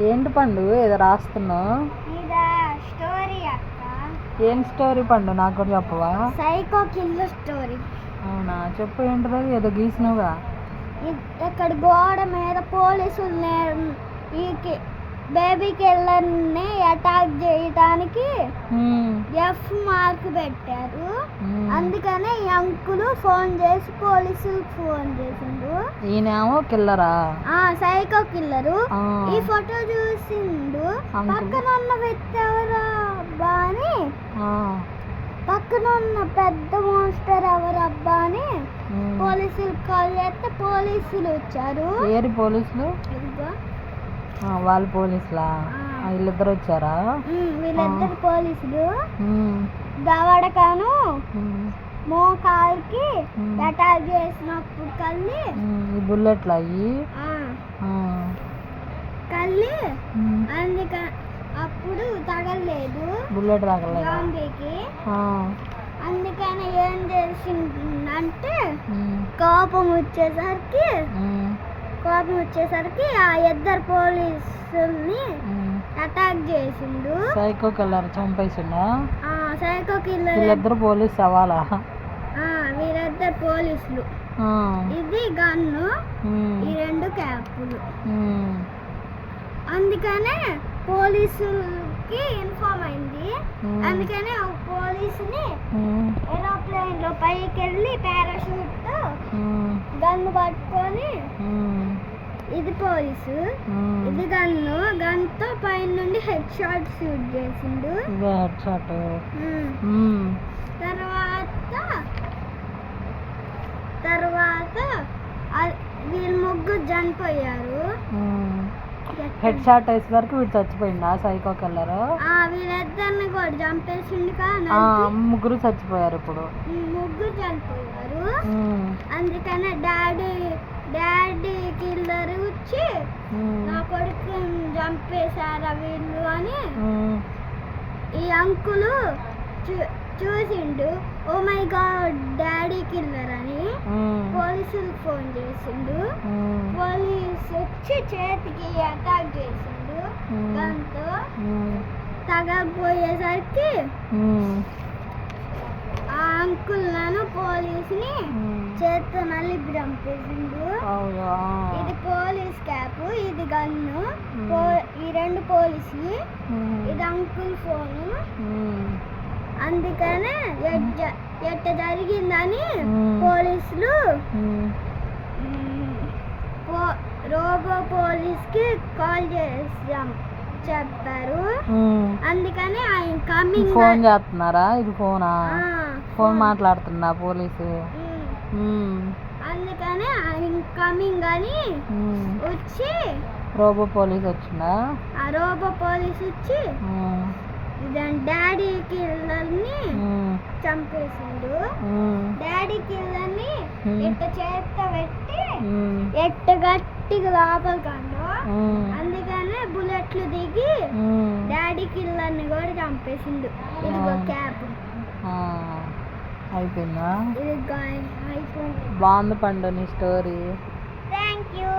ఏంటి పండు ఏదో రాస్తున్నావు? స్టోరీ అక్క. ఏం స్టోరీ పండు, నాకు కూడా చెప్పవా? Psycho killer story. అవునా, చెప్పు. ఏంటిది ఏదో గీసినవుగా? ఇక్కడ గోడ మీద పోలీసులు ఈ బేబీ కిల్లర్ని అటాక్ చేయడానికి ఎఫ్ మార్క్ పెట్టారు. అందుకనే ఈ అంకులు ఫోన్ చేసి పోలీసులకు ఫోన్ చేసిండు. ఈయనేమో కిల్లరా? Psycho killer. ఈ ఫోటో చూసిండు. పక్కన ఉన్న వ్యక్తి ఎవరా అబ్బా అని, పక్కన ఉన్న పెద్ద మాస్టర్ ఎవరబ్బా అని పోలీసులు కాల్ చేస్తే పోలీసులు వచ్చారు. ఏరి పోలీసులు? వాళ్ళు పోలీసులా? వీళ్ళిద్దరు వచ్చారా? వీళ్ళిద్దరు పోలీసులు దవడకాను మోకాల్కి అటాక్ చేసినప్పుడు కళ్ళి బుల్లెట్లు అయ్యి కళ్ళి అందుక అప్పుడు తగలలేదు, బుల్లెట్ తగలలేదు జాంబీకి. అందుకని ఏం చేసిందంటే కోపం వచ్చేసరికి ఆ ఇద్దరు పోలీసుల్ని అటాక్ చేసిండు. సైకో కిల్లర్ చంపేసిండా? Psycho killer. వీళ్ళిద్దరు పోలీసు సవాలా? వీళ్ళిద్దరు పోలీసులు. ఇది గన్ను, ఈ రెండు క్యాపులు. అందుకనే పోలీసులకి ఇన్ఫార్మ్ అయింది. అందుకనే ఒక పోలీసుని ఏరోప్లేన్ లో పైకి వెళ్ళి పారాషూట్ తో గన్ను పట్టుకొని, ఇది పోలీసు, ఇది గన్ తో పైన నుండి హెడ్ షాట్ షూట్ చేసిండు. తర్వాత వీళ్ళు ముగ్గురు చనిపోయారు. హెడ్ షాట్ వేసేసరికి వీడు చచ్చిపోయిందా సైకో కిల్లర్? వీళ్ళిద్దరిని కూడా చంపేసిండు. ముగ్గురు చచ్చిపోయారు. ఇప్పుడు ముగ్గురు చనిపోయారు. అందుకనే డాడీ కిల్లర్ వచ్చి నా కొడుకు చంపేశారా వీళ్ళు అని ఈ అంకులు చూసిండు. Oh my god daddy killer అని పోలీసులకు ఫోన్ చేసిండు. పోలీసు వచ్చి చేతికి అటాక్ చేసిండు. దాంతో తగలిపోయేసరికి ఆ అంకుల్ నన్ను పోలీసుని చేత్తో మళ్ళీ చంపేసిండు. ఇది పోలీస్ క్యాప్, ఇది గన్ను, ఈ రెండు పోలీసు, ఇది అంకుల్ ఫోను. అందుకనే ఎట్ట జరిగిందని పోలీసులు రోబో పోలీస్కి కాల్ చేసాం చెప్పారు. అందుకని ఆయన కమింగ్. ఫోన్ చేస్తున్నారా? ఇది ఫోనా? ఫోన్ మాట్లాడుతున్నా పోలీసు. అందుకని ఆయన కమింగ్ అని వచ్చి రోబో పోలీస్ వచ్చిందా? ఆ రోబో పోలీస్ వచ్చి డాడీ కిల్లర్ని చంపేసిండు. డాడీ కిల్లర్ని ఎట్ట చేత్తో పెట్టి ఎట్ట గట్టిగా లోపలికండు. అందుకనే బుల్లెట్లు దిగి డాడీ కిల్లర్ని కూడా చంపేసిండు. ఇదిగో క్యాప్ అయిపోయిందా? ఇది అయిపోయింది. బాగుంది పండు నీ స్టోరీ. Thank you.